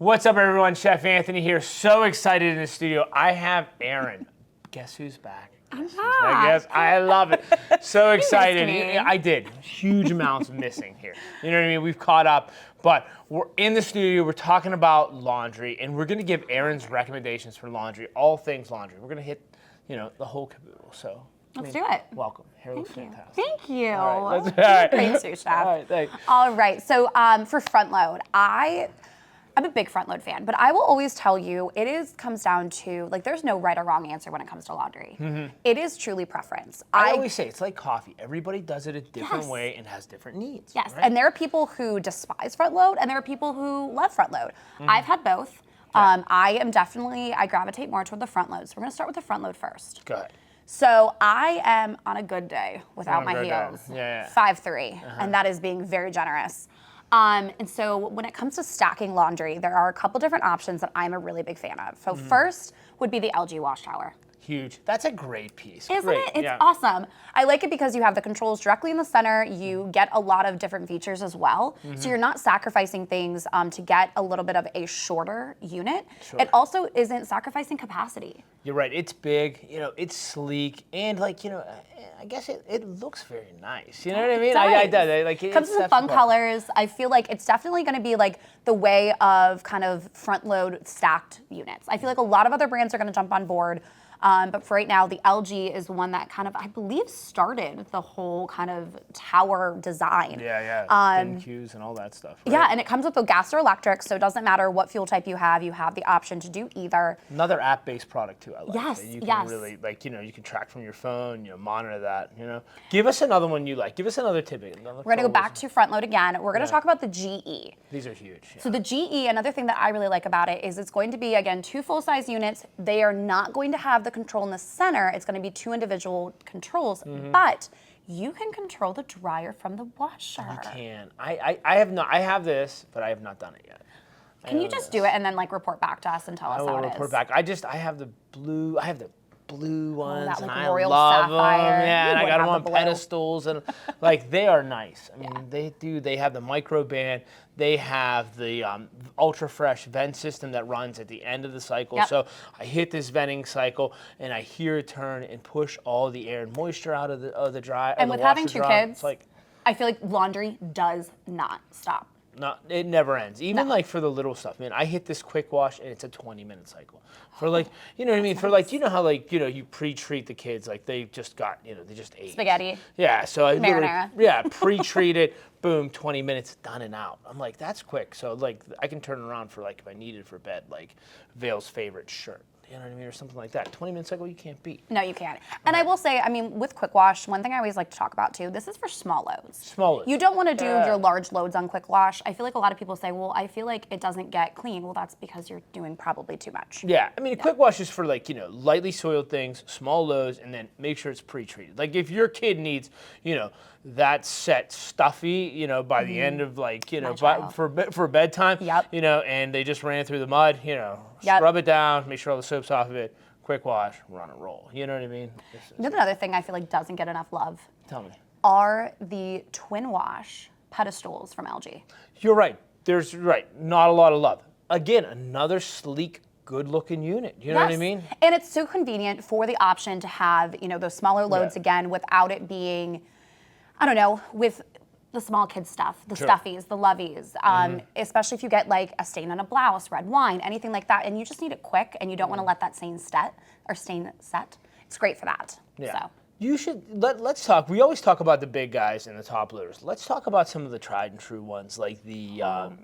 What's up, everyone? Chef Anthony here. So excited in the studio. I have Erin. Guess who's back? I'm I guess I love it. So excited. me. I did. Huge amounts missing here. You know what I mean? We've caught up, but we're in the studio. We're talking about laundry, and we're going to give Erin's recommendations for laundry, all things laundry. We're going to hit, the whole caboodle. So Let's do it. welcome. Hair looks fantastic. Thank you. All right. Great sous chef. All right, thanks. All right. So for front load, I'm a big front load fan, but I will always tell you comes down to there's no right or wrong answer when it comes to laundry. Mm-hmm. It is truly preference. I always say it's like coffee. Everybody does it a different Yes. way and has different needs. Yes, right? and there are people who despise front load, and there are people who love front load. Mm-hmm. I've had both. I gravitate more toward the front load. So we're gonna start with the front load first. Go ahead. So I am on a good day without On a my good day. heels, Yeah. 5'3", and that is being very generous. And so when it comes to stacking laundry, there are a couple different options that I'm a really big fan of. So first would be the LG wash tower. Huge. That's a great piece. Isn't Great. it? It's yeah. awesome. I like it because you have the controls directly in the center. You get a lot of different features as well. So you're not sacrificing things to get a little bit of a shorter unit. Sure. It also isn't sacrificing capacity. You're right. It's big. It's sleek, and I guess it looks very nice. You know what I mean? It does. It Comes in some fun colors. I feel like it's definitely going to be the way of kind of front load stacked units. I feel like a lot of other brands are going to jump on board. But for right now, the LG is the one that kind of, I believe, started the whole kind of tower design. Yeah. Thin cues and all that stuff. Right? Yeah, and it comes with the gas or electric, so it doesn't matter what fuel type you have the option to do either. Another app-based product too. I like. Yes, That you can yes. really you can track from your phone. Monitor that. Give us another one you like. Give us another tidbit. We're gonna go back to front load again. We're gonna talk about the GE. These are huge. Yeah. So the GE, another thing that I really like about it is it's going to be, again, 2 full-size units. They are not going to have the control in the center. It's going to be 2 individual controls, but you can control the dryer from the washer. You can. I have not. I have this, but I have not done it yet. Can you just do it and then report back to us and tell us I how will it is? report back. I have the blue. I have the blue ones, that, and like, I royal love sapphire. them. Yeah, You and I would got them have on the blue. pedestals, and they are nice. I mean, they do. They have the micro band. They have the ultra fresh vent system that runs at the end of the cycle. Yep. So I hit this venting cycle, and I hear it turn and push all the air and moisture out of the dry. And with having 2 kids, it's I feel like laundry does not stop. no, it never ends. Even for the little stuff, man. I hit this quick wash and it's a 20-minute cycle. For you know what I mean? For how you pre-treat the kids, they just got, they just ate. Spaghetti. Yeah, so I Marinara. pre-treat it, boom, 20 minutes, done and out. I'm like, that's quick. So I can turn around for if I need it for bed, Vale's favorite shirt. You know what I mean? Or something like that. 20-minute cycle you can't beat. No, you can't. And I will say, with Quick Wash, one thing I always like to talk about too, this is for small loads. Small loads. You don't want to do your large loads on Quick Wash. I feel like a lot of people say, well, I feel like it doesn't get clean. Well, that's because you're doing probably too much. Yeah, quick wash is for lightly soiled things, small loads, and then make sure it's pre-treated. If your kid needs, that set stuffy, by the end of for bedtime, Yep. And they just ran through the mud, scrub it down, make sure all the soap's off of it, quick wash, run and roll. You know what I mean? Another thing I feel like doesn't get enough love Tell me. are the twin wash pedestals from LG. You're right. There's not a lot of love. Again, another sleek, good-looking unit. You know what I mean? And it's so convenient for the option to have, those smaller loads again without it being, I don't know, with the small kid stuff, the stuffies, the loveys, especially if you get a stain on a blouse, red wine, anything like that, and you just need it quick and you don't want to let that stain set. It's great for that. Yeah. So. You should let's talk. We always talk about the big guys and the top loaders. Let's talk about some of the tried and true ones, like the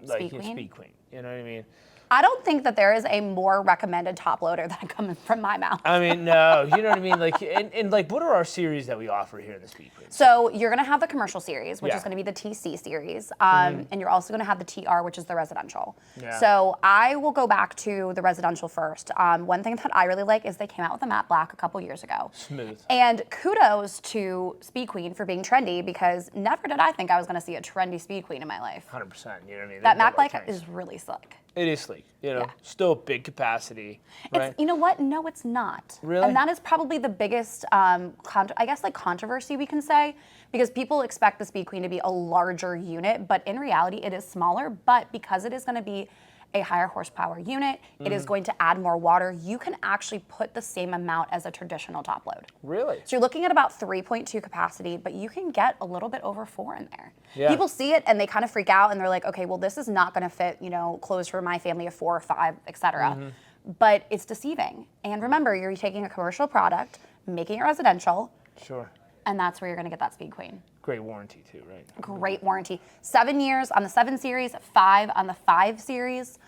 Speed Queen? Speed Queen. You know what I mean? I don't think that there is a more recommended top loader that comes from my mouth. No, you know what I mean? And what are our series that we offer here in the Speed Queen? So you're going to have the commercial series, which Yeah. is going to be the TC series, and you're also going to have the TR, which is the residential. Yeah. So I will go back to the residential first. One thing that I really like is they came out with a matte black a couple years ago. Smooth. And kudos to Speed Queen for being trendy, because never did I think I was going to see a trendy Speed Queen in my life. 100%. You know what I mean? That They're matte black nice. is really slick. It is sleek. Still big capacity. Right? You know what? No, it's not. Really? And that is probably the biggest, controversy we can say, because people expect the Speed Queen to be a larger unit, but in reality, it is smaller. But because it is going to be a higher horsepower unit. It is going to add more water. You can actually put the same amount as a traditional top load. Really? So you're looking at about 3.2 capacity, but you can get a little bit over 4 in there. Yeah. People see it and they kind of freak out and they're like, okay, well, this is not going to fit, clothes for my family of 4 or 5, etc. But it's deceiving. And remember, you're taking a commercial product, making it residential, Sure. and that's where you're going to get that Speed Queen. Great warranty too, right? Great warranty. 7 years on the 7 Series, 5 on the 5 Series.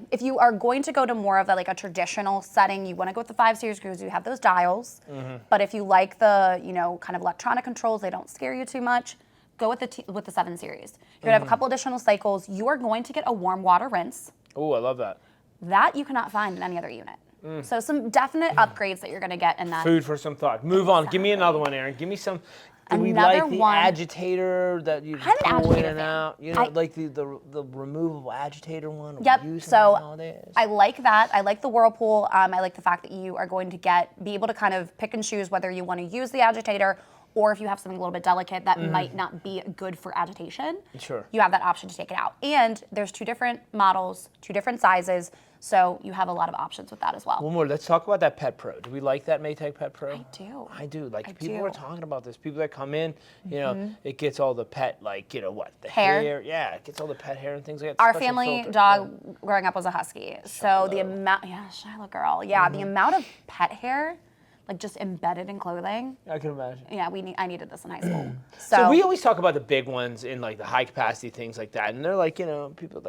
If you are going to go to more of a traditional setting, you want to go with the 5 Series because you have those dials. But if you like the kind of electronic controls, they don't scare you too much, go with the 7 Series. You're gonna have a couple additional cycles. You are going to get a warm water rinse. Oh, I love that. That you cannot find in any other unit. So some definite upgrades that you're gonna get in that. Food for some thought. Move on. Give me another one, Erin. Give me some. Do we Another like the one- agitator that you I'm an pull in agitator and fan. out? Like the removable agitator one? Yep. We use them So nowadays. I like that. I like the Whirlpool. I like the fact that you are going to be able to kind of pick and choose whether you want to use the agitator or if you have something a little bit delicate that might not be good for agitation. Sure. You have that option to take it out. And there's 2 different models, 2 different sizes, so you have a lot of options with that as well. One more. Let's talk about that Pet Pro. Do we like that Maytag Pet Pro? I do. I do. Like I people do. are talking about this. People that come in, it gets all the pet, the Hair. hair. Yeah, it gets all the pet hair and things like that. Our Special family filter. dog growing up was a husky. So the amount, Shiloh girl. Yeah, the amount of pet hair, just embedded in clothing. I can imagine. Yeah, I needed this in high school. So we always talk about the big ones in the high capacity things like that, and they're people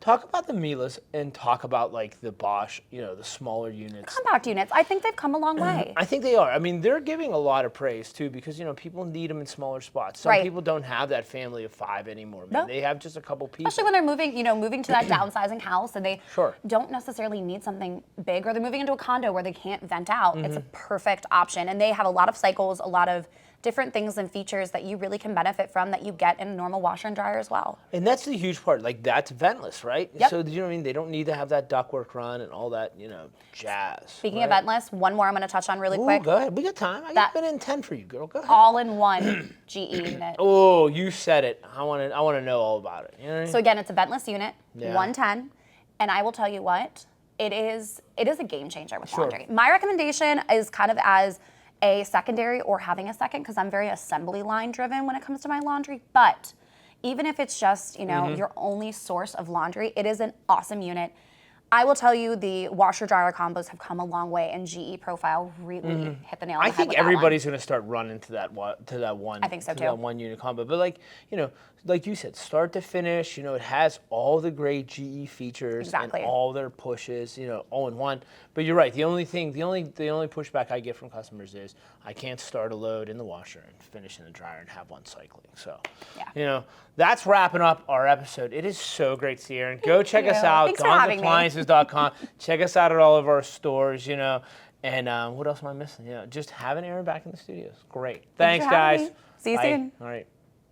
talk about the Milas and talk about the Bosch, the smaller units. compact units, I think they've come a long way. I think they are. I mean, they're giving a lot of praise too because people need them in smaller spots. Some Right. people don't have that family of 5 anymore. Man. No. They have just a couple people. Especially when they're moving to that downsizing house and they Sure. don't necessarily need something big, or they're moving into a condo where they can't vent out. It's a perfect option. And they have a lot of cycles, a lot of different things and features that you really can benefit from that you get in a normal washer and dryer as well. And that's the huge part. That's ventless, right? Yep. So you know what I mean? They don't need to have that ductwork run and all that, jazz. Speaking of ventless, one more I'm going to touch on really Ooh, quick. go ahead. We got time. I That- got in 10 for you, girl. Go ahead. All-in-one GE unit. Oh, you said it. I want to know all about it. You know what I mean? So again, it's a ventless unit, Yeah. 110, and I will tell you what, it is a game changer with Sure. laundry. My recommendation is kind of as a secondary or having a second, because I'm very assembly line driven when it comes to my laundry. But even if it's just your only source of laundry, it is an awesome unit. I will tell you, the washer dryer combos have come a long way, and GE Profile really hit the nail on the I head think with that one. everybody's going to start running to that one. I think so, to too. that one unit combo. But like you said, start to finish. It has all the great GE features Exactly. and all their pushes. All in one. But you're right. The only pushback I get from customers is I can't start a load in the washer and finish in the dryer and have one cycling. So, Yeah. that's wrapping up our episode. It is so great to see you, Erin. Go check us you. out. Thanks for having me. DonsAppliances.com. Check us out at all of our stores. And what else am I missing? Just having Erin back in the studios. Great. Thanks, for having guys. me. See you Bye. soon. All right.